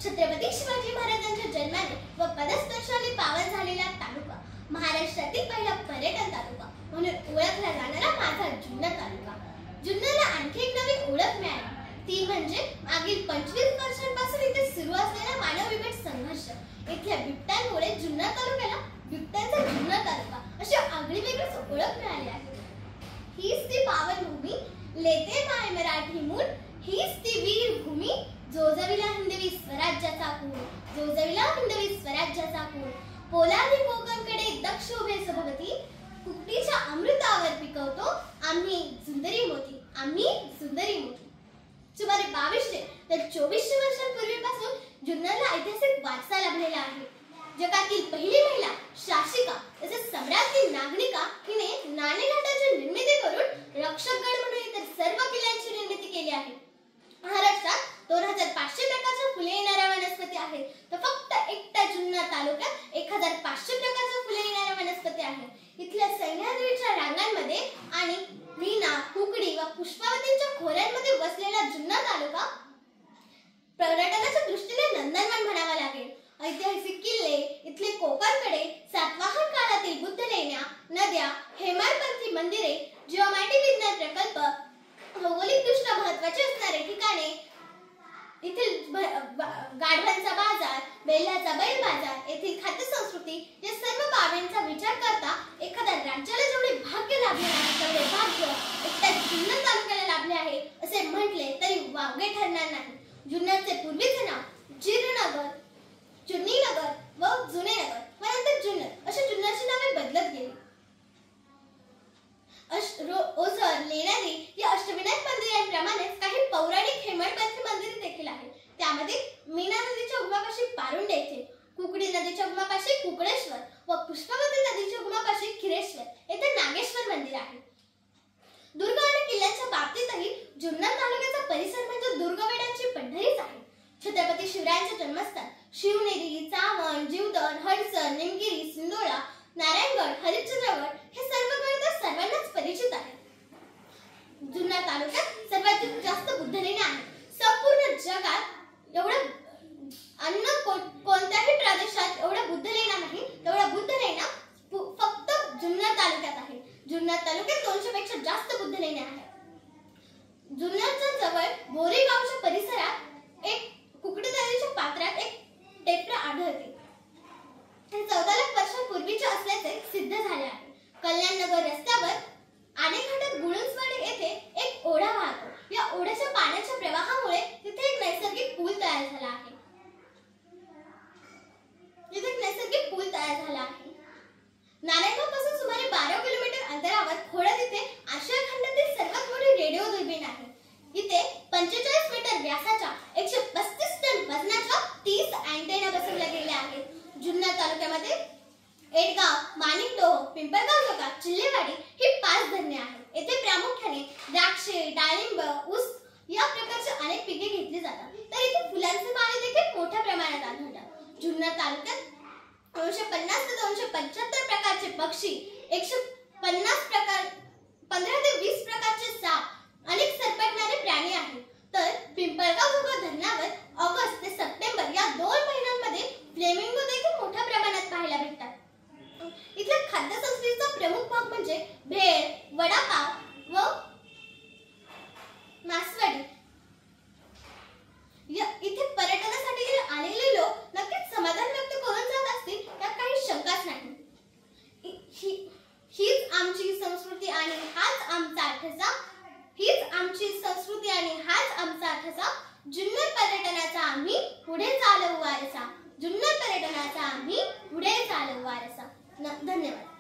छत्रपती शिवाजी महाराजांच्या जन्माने व पदस्पर्शाने पावन झालेला तालुका महाराष्ट्रातील पहिला पर्यटन तालुका म्हणून ओळखला जाणारा माझा जुन्नर तालुका। जुन्नरला आणखी एक नवी ओळख मिळाली, ती म्हणजे मागील 25 वर्षांपासून इथे सुरू असलेला मानवविभेद संघर्ष। इथल्या बिबट्यांमुळे जुन्नर तालुक्याला बिबट्यांचा जुन्नर तालुका अशी आगळीवेगळीच ओळख मिळाली आहे। हीच ती पावन भूमी, लेते माय मराठी मूळ, हीच ती वीर भूमी, जोजविला हिंदवी स्वराज्याचा कूळ, जोजविला हिंदवी स्वराज्याचा कूळ। पोलादी कोकणकडे दक्ष उभे सभवती, कुकटीच्या अमृतावर पिकवतो आम्ही सुंदरी मोती, आम्ही सुंदरी मोती। सुमारे 2200 ते 2400 वर्षांपूर्वीपासून जुन्नरला ऐतिहासिक वारसा लाभलेला आहे। जगातील पहिली महिला शासिका तसेच सम्राज्ञी नागरिका हिने नाणेघाटाची निर्मिती करून रक्षकगड म्हणून इतर सर्व किल्ल्यांची निर्मिती केली आहे। महाराष्ट्रात 2500 प्रकारच्या फुले येणाऱ्या वनस्पती आहेत, तर फक्त एकट्या जुन्नर तालुक्यात 1500 प्रकारच्या फुले येणाऱ्या वनस्पती आहेत। इथल्या सह्याद्रीच्या रांगांमध्ये आणि मीना, कुकडी व पुष्पावतींच्या खोऱ्यांमध्ये वसलेला जुन्नर तालुका पर्यटनाच्या दृष्टीने नंदनवन म्हणावा लागेल। ऐतिहासिक किल्ले, इथले कोकणकडे, सातवाहन काळातील बुद्ध लेण्या, नद्या, हेमाडपंथी मंदिरे, जिओमॅटिक विज्ञान प्रकल्प, भौगोलिकदृष्ट्या महत्त्वाचे असणारे ठिकाणे, येथील गाढवांचा बाजार, बेल्लाचा बैल बाजार, येथील खाद्य संस्कृती या सर्व बाबींचा विचार करता एखाद्या राज्याला जेवढे भाग्य लाभले आहे तेवढे भाग्य एकट्या जुन्नर तालुक्याला लाभले आहे असे म्हटले तरी वावगे ठरणार नाही। जुन्नरचे पूर्वीचे नाव जीर्णनगर, चुन्नीनगर व जुनेनगर व नंतर जुन्नर अशी जुन्नरची नावे बदलत गेली। ओझर, लेण्याद्री या अष्टविनायक मंदिरांप्रमाणेच काही पौराणिक हेमाडपंथी मंदिरे देखील आहेत। त्यामध्ये मीना नदीच्या उगमापाशी पारुंडे येथे, कुकडी नदीच्या उगमापाशी कुकडेश्वर व पुष्पावती नदीच्या उगमापाशी खिरेश्वर येथे नागेश्वर मंदिर आहे। दुर्ग आणि किल्ल्यांच्या बाबतीतही जुन्नर तालुक्याचा परिसर म्हणजे दुर्गवेड्यांची पंढरीच आहे। छत्रपती शिवरायांचे जन्मस्थान शिवनेरी, चावण, जीवदर, हडसर, निमगिरी, सिंदोळा, नारायणगड, हरिश्चंद्रगड हे सर्व गड तर सर्वांनाच परिचित आहेत। जुन्नर तालुक्यात सर्वात जास्त बुद्ध लेण्या आहेत। संपूर्ण जगात एवढं कोणत्याही प्रदेशात एवढ्या बुद्ध लेण्या नाही, तेवढ्या बुद्ध लेण्या फक्त जुन्नर तालुक्यात आहेत। जुन्नर तालुक्यात 200 पेक्षा जास्त बुद्ध लेण्या आहेत। जुन्नरच्या जवळ बोरेगावच्या परिसरात एक कुकडी नदीच्या पात्रात एक टेकडं आढळते। हे 14 लाख वर्षांपूर्वीचे असल्याचे सिद्ध झाले आहे। कल्याणनगर रस्त्यावर आणेघाटात गुळुंजवाडी येथे एक ओढा वाहतो। या ओढ्याच्या पाण्याच्या प्रवाहामुळे तिथे एक नैसर्गिक पूल तयार झाला आहे। नारायणगावपासून सुमारे 12 किलोमीटर अंतरावर खोडद येथे आशिया खंडातील सर्वात मोठी रेडिओ दुर्बीण आहे। इथे 45 मीटर व्यासाच्या 135 टन वजनाच्या 30 अँटेना बसवले गेले आहेत। जुन्नर तालुक्यामध्ये एडगाव, माणिकडोह, पिंपळगाव जोगा, चिल्लेवाडी ही 5 धरणे आहेत। येथे प्रामुख्याने द्राक्षे, डाळिंब, ऊस या प्रकारचे अनेक पिके घेतली जातात, तर इथे फुलांचे माळे देखील मोठ्या प्रमाणात आढळतात। जुन्नर तालुक्यात 250 ते 275 प्रकारचे पक्षी, 15 ते 20 प्रकारचे साप, अनेक सरपटणारे प्राणी आहेत। तर पिंपळगाव जोगा धरणावर ऑगस्ट ते सप्टेंबर या 2 महिन्यांमध्ये फ्लेमिंगो देखील मोठ्या प्रमाणात पाहायला भेटतात। इथल्या खाद्य संस्कृतीचा प्रमुख भाग म्हणजे भेळ, वडापाव व मासवडी। इथे पर्यटनासाठी आलेले लोक नक्कीच समाधान व्यक्त करून जात असतील यात काही शंकाच नाही। हीच आमची संस्कृती आणि हाच आमचा ठसा, हीच आमची संस्कृती आणि हाच आमचा ठसा, जुन्नर पर्यटनाचा आम्ही पुढे चालवू वारसा, जुन्नर पर्यटनाचा आम्ही पुढे चालवू वारसा। धन्यवाद।